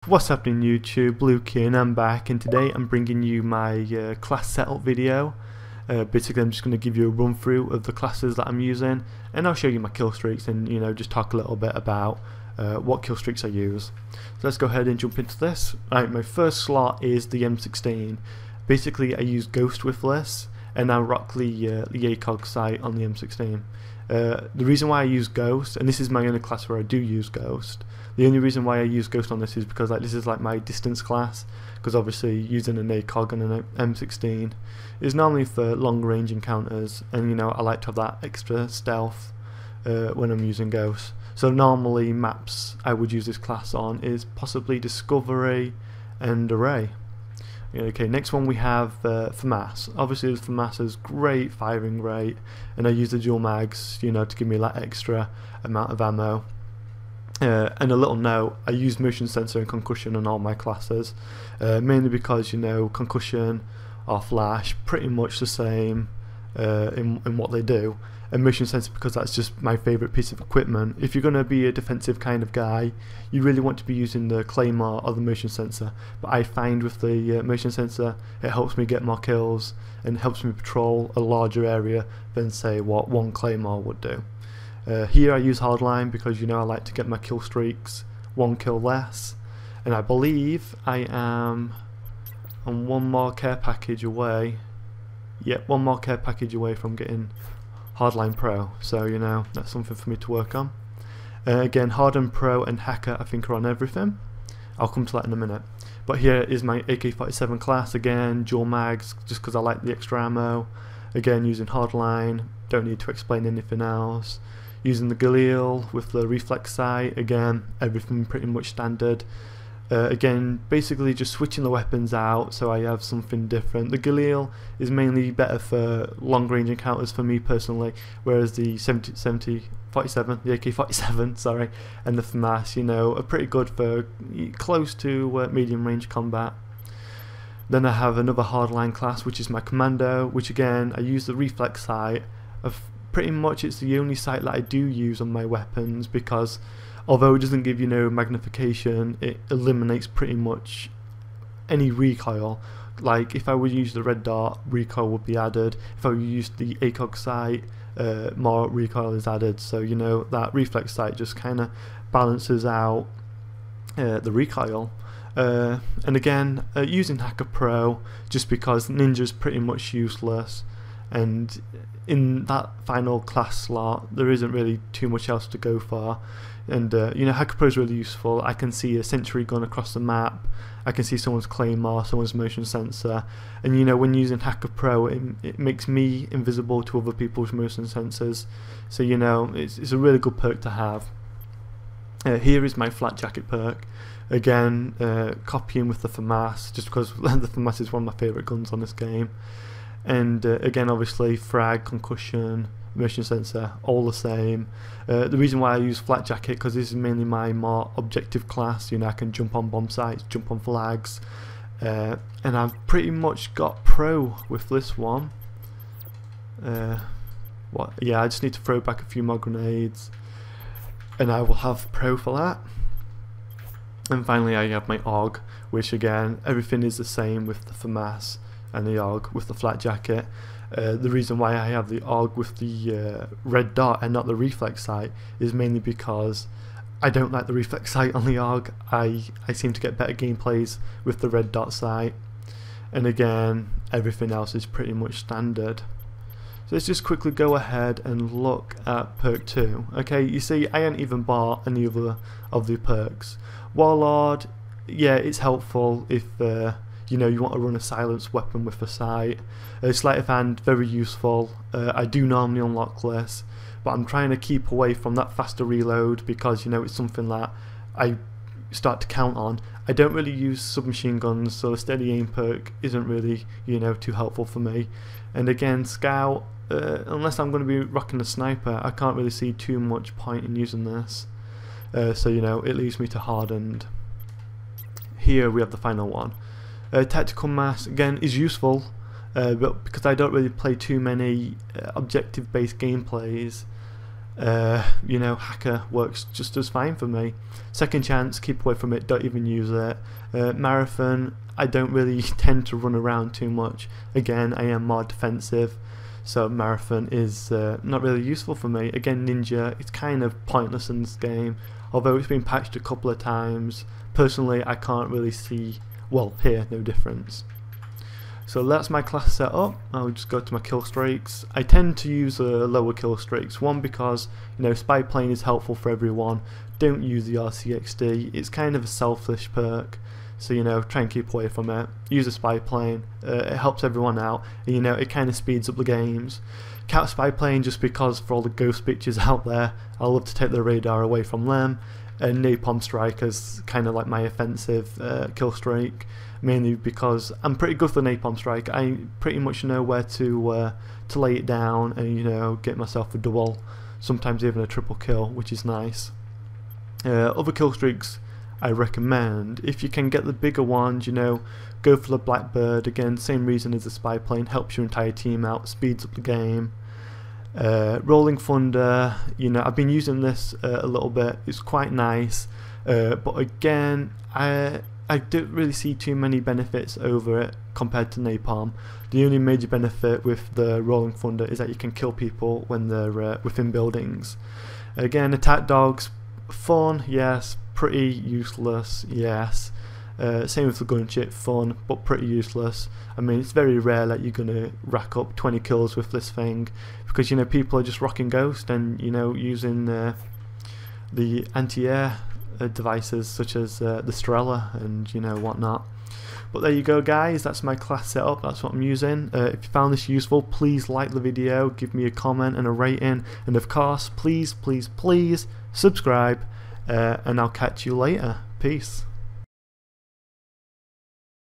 What's happening YouTube, Luke here, and I'm back, and today I'm bringing you my class setup video. Basically I'm just going to give you a run through of the classes that I'm using, and I'll show you my kill streaks and just talk a little bit about what kill streaks I use. So let's go ahead and jump into this. Alright, my first slot is the M16. Basically I use Ghost with this, and I rock the ACOG sight on the M16. The reason why I use Ghost, and this is my only class where I do use Ghost, the only reason why I use Ghost on this is because this is like my distance class, because obviously using an ACOG and an M16 is normally for long range encounters, and I like to have that extra stealth when I'm using Ghost. So normally maps I would use this class on is possibly Discovery and Array. Okay, next one we have FAMAS. Obviously the FAMAS has great firing rate, and I use the dual mags to give me that extra amount of ammo. And a little note, I use motion sensor and concussion on all my classes, mainly because concussion or flash pretty much the same in what they do, and motion sensor because that's just my favourite piece of equipment. If you're going to be a defensive kind of guy, you really want to be using the claymore or the motion sensor, but I find with the motion sensor it helps me get more kills and helps me patrol a larger area than say what one claymore would do. Here I use hardline because I like to get my kill streaks one kill less, and I believe I am on one more care package away. Yep, one more care package away from getting hardline pro, so that's something for me to work on. Again, hardened pro and hacker I think are on everything. I'll come to that in a minute. But here is my AK-47 class, again dual mags just because I like the extra ammo. Again using hardline, don't need to explain anything else. Using the Galil with the reflex sight, again everything pretty much standard. Again basically just switching the weapons out so I have something different. The Galil is mainly better for long range encounters for me personally, whereas the the AK-47 sorry, and the FAMAS are pretty good for close to medium range combat. Then I have another hardline class which is my commando, which again I use the reflex sight. Pretty much it's the only sight that I do use on my weapons, because although it doesn't give magnification, it eliminates pretty much any recoil. Like if I would use the red dot, recoil would be added. If I would use the ACOG sight, more recoil is added. So that reflex sight just kind of balances out the recoil. And again using Hacker Pro just because Ninja's pretty much useless, and in that final class slot there isn't really too much else to go for. And Hacker Pro is really useful. I can see a sentry gun across the map, I can see someone's claymore, someone's motion sensor, and when using Hacker Pro it makes me invisible to other people's motion sensors, so it's a really good perk to have. Here is my flat jacket perk, again copying with the FAMAS just because the FAMAS is one of my favourite guns on this game. And again obviously frag, concussion, motion sensor, all the same. The reason why I use flat jacket because this is mainly my more objective class. I can jump on bomb sites, jump on flags, and I've pretty much got pro with this one. Yeah, I just need to throw back a few more grenades and I will have pro for that. And finally I have my AUG, which again everything is the same with the FAMAS and the AUG with the flat jacket. The reason why I have the AUG with the red dot and not the reflex sight is mainly because I don't like the reflex sight on the AUG. I seem to get better gameplays with the red dot sight, and again everything else is pretty much standard. So let's just quickly go ahead and look at perk 2. Okay, you see I ain't even bought any other of the perks. Warlord, yeah, it's helpful if you want to run a silenced weapon with a sight. Sleight of hand, very useful. I do normally unlock this, but I'm trying to keep away from that faster reload because it's something that I start to count on. I don't really use submachine guns, so the steady aim perk isn't really too helpful for me. And again scout, unless I'm going to be rocking a sniper, I can't really see too much point in using this. So it leaves me to hardened. Here we have the final one. Tactical mass again is useful, but because I don't really play too many objective based gameplays, You know, hacker works just as fine for me. Second chance, keep away from it, don't even use it. Marathon, I don't really tend to run around too much. Again, I am more defensive, so marathon is not really useful for me. Again, ninja, it's kind of pointless in this game, although it's been patched a couple of times. Personally, I can't really see, well, here, no difference. So that's my class setup. I'll just go to my Killstreaks. I tend to use lower Killstreaks. One, because you know, spy plane is helpful for everyone. Don't use the RCXD. It's kind of a selfish perk, so you know, try and keep away from it. Use a spy plane. It helps everyone out. And, you know, it kind of speeds up the games. Count spy plane just because for all the ghost bitches out there, I love to take the radar away from them. And napalm strikers, kind of like my offensive Killstreak, mainly because I'm pretty good for the napalm strike. I pretty much know where to lay it down and, you know, get myself a double, sometimes even a triple kill, which is nice. Other Killstreaks I recommend, if you can get the bigger ones, you know, go for the Blackbird. Again, same reason as the spy plane, helps your entire team out, speeds up the game. Rolling Thunder, you know, I've been using this a little bit. It's quite nice, but again, I don't really see too many benefits over it compared to napalm. The only major benefit with the Rolling Thunder is that you can kill people when they're within buildings. Again, attack dogs, fun, yes. Pretty useless, yes. Same with the gunship, fun but pretty useless. I mean, it's very rare that you're gonna rack up 20 kills with this thing, because you know, people are just rocking Ghost and, you know, using the anti-air devices such as the Strela and, you know, whatnot. But there you go, guys, that's my class setup, that's what I'm using. If you found this useful, please like the video, give me a comment and a rating, and of course, please subscribe, and I'll catch you later. Peace.